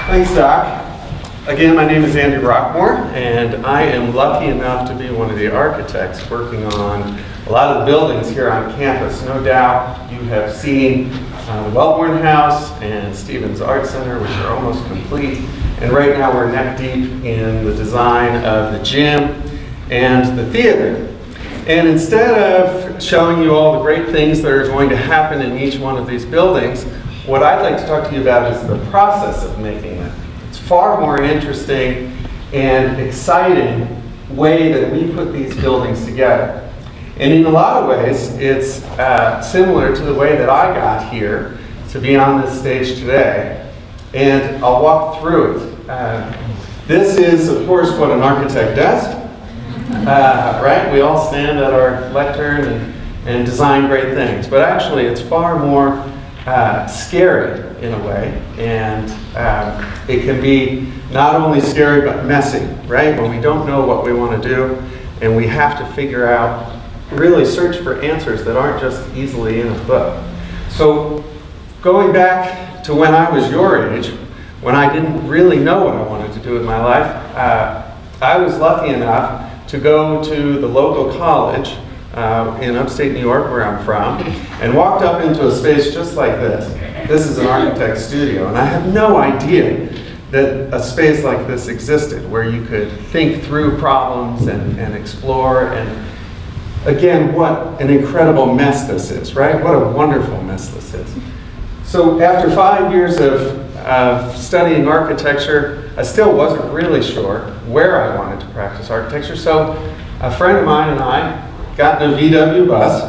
Thanks, Doc. Again, my name is Andy Rockmore, and I am lucky enough to be one of the architects working on a lot of the buildings here on campus. No doubt you have seen the Wellborn House and Stevens Art Center, which are almost complete. And right now we're neck deep in the design of the gym and the theater. And instead of showing you all the great things that are going to happen in each one of these buildings, what I'd like to talk to you about is the process of making them. It's far more interesting and exciting way that we put these buildings together. And in a lot of ways, it's similar to the way that I got here to be on this stage today. And I'll walk through it. This is, of course, what an architect does. Right? We all stand at our lectern and design great things. But actually, it's far more scary in a way, and it can be not only scary but messy, right? When we don't know what we want to do and we have to figure out, really search for answers that aren't just easily in a book. So going back to when I was your age, when I didn't really know what I wanted to do with my life, I was lucky enough to go to the local college in upstate New York, where I'm from, and walked up into a space just like this. This is an architect's studio, and I had no idea that a space like this existed, where you could think through problems and explore. And again, what an incredible mess this is, right? What a wonderful mess this is. So after 5 years of studying architecture, I still wasn't really sure where I wanted to practice architecture. So a friend of mine and I got in a VW bus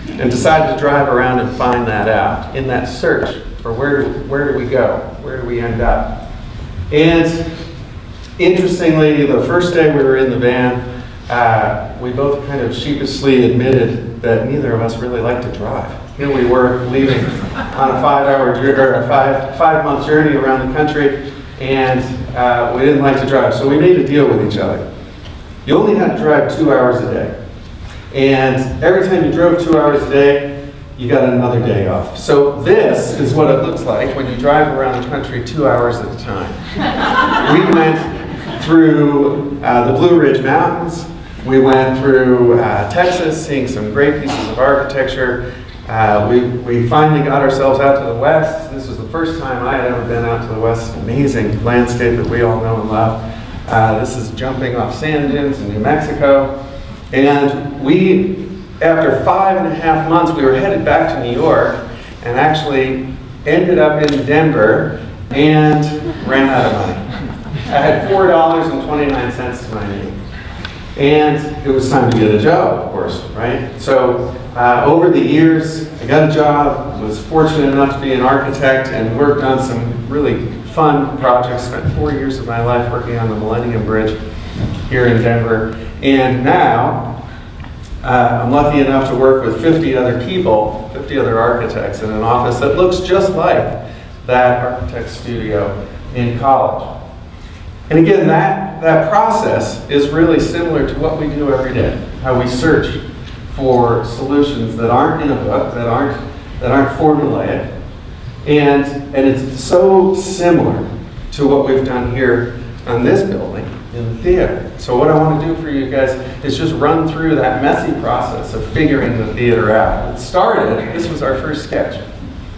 and decided to drive around and find that out in that search for where do we go? Where do we end up? And interestingly, the first day we were in the van, we both kind of sheepishly admitted that neither of us really liked to drive. Here we were leaving on a 5-hour journey, or a five-month journey around the country, and we didn't like to drive. So we made a deal with each other. You only had to drive 2 hours a day. And every time you drove 2 hours a day, you got another day off. So this is what it looks like when you drive around the country 2 hours at a time. We went through the Blue Ridge Mountains. We went through Texas, seeing some great pieces of architecture. We finally got ourselves out to the west. This was the first time I had ever been out to the west. Amazing landscape that we all know and love. This is jumping off sand dunes in New Mexico. And we, after 5.5 months, we were headed back to New York and actually ended up in Denver and ran out of money. I had $4.29 to my name. And it was time to get a job, of course, right? So over the years, I got a job, was fortunate enough to be an architect, and worked on some really fun projects. Spent 4 years of my life working on the Millennium Bridge here in Denver. And now, I'm lucky enough to work with 50 other people, 50 other architects in an office that looks just like that architect studio in college. And again, that process is really similar to what we do every day, how we search for solutions that aren't in a book, that aren't formulaic. And it's so similar to what we've done here on this building in the theater. So what I want to do for you guys is just run through that messy process of figuring the theater out. It started, this was our first sketch.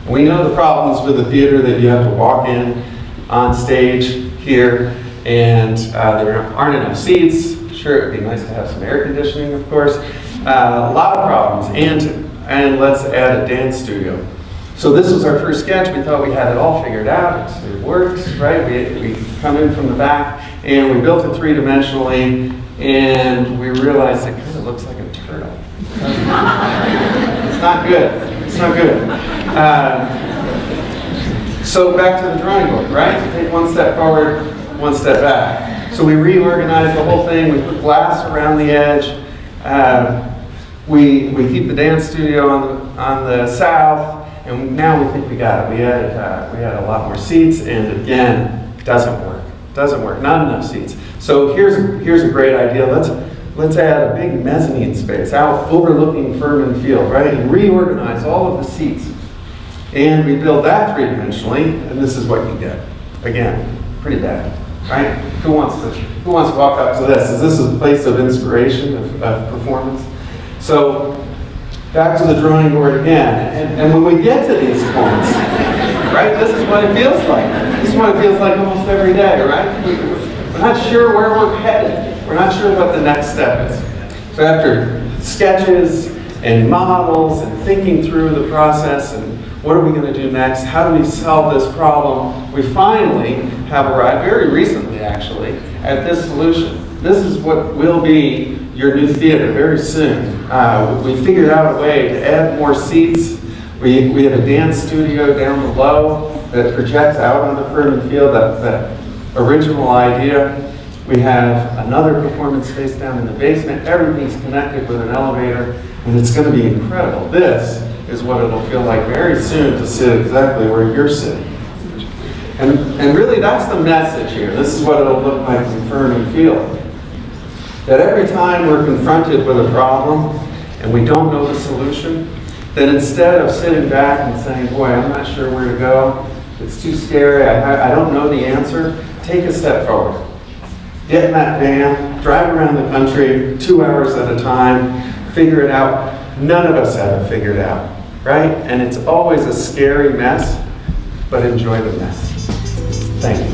We know the problems with the theater, that you have to walk in on stage here, and there aren't enough seats. Sure, it would be nice to have some air conditioning, of course. A lot of problems, and let's add a dance studio. So this was our first sketch. We thought we had it all figured out. It works, right? We come in from the back, and we built it three-dimensionally, and we realized it kind of looks like a turtle. It's not good. It's not good. So back to the drawing board, right? Take one step forward, one step back. So we reorganized the whole thing. We put glass around the edge. We keep the dance studio on the south. and now we think we got it. We added a lot more seats, and again, doesn't work. Doesn't work. Not enough seats. So here's a great idea. Let's add a big mezzanine space out overlooking Furman Field, right? And reorganize all of the seats. And we build that three-dimensionally, and this is what you get. Again, pretty bad, right? Who wants to walk up to this? Is this a place of inspiration, of performance? So back to the drawing board again. And when we get to these points, right, this is what it feels like. This is what it feels like almost every day, right? We're not sure where we're headed. We're not sure what the next step is. So after sketches and models and thinking through the process and what are we going to do next, how do we solve this problem, we finally have arrived, very recently actually, at this solution. This is what will be your new theater very soon. We figured out a way to add more seats. We have a dance studio down below that projects out on the Furman Field, that original idea. We have another performance space down in the basement. Everything's connected with an elevator, and it's going to be incredible. This is what it'll feel like very soon to sit exactly where you're sitting. And really, that's the message here. This is what it'll look like from Furman Field. That every time we're confronted with a problem and we don't know the solution, that instead of sitting back and saying, boy, I'm not sure where to go, it's too scary, I don't know the answer, take a step forward. Get in that van, drive around the country 2 hours at a time, figure it out. None of us have it figured out, right? And it's always a scary mess, but enjoy the mess. Thank you.